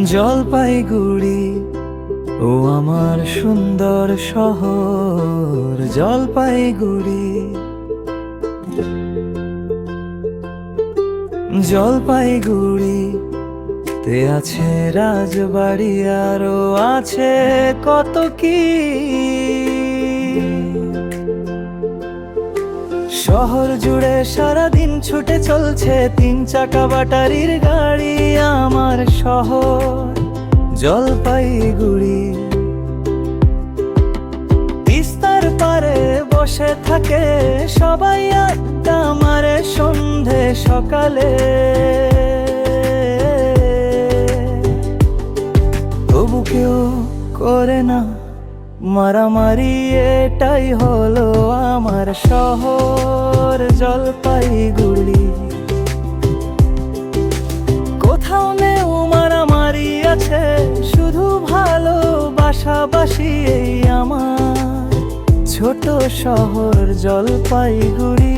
জলপাইগুড়ি ও আমার সুন্দর শহর জলপাইগুড়ি। জলপাইগুড়িতে আছে রাজবাড়ি আরো আছে কত কি। শহর জুড়ে সারাদিন ছুটে চলছে 3 চাকা ব্যাটারির গাড়ি। আমার শহর জলপাইগুড়ি। তিস্তার পারে বসে থাকে সবাই আড্ডা মারে সন্ধে সকালে। তবু কেউ করে না মারামারি, এটাই হলো আমার শহর জলপাইগুড়ি। কোথাও নেই মারামারি, আছে শুধু ভালোবাসাবাসি। এই আমার ছোট শহর জলপাইগুড়ি।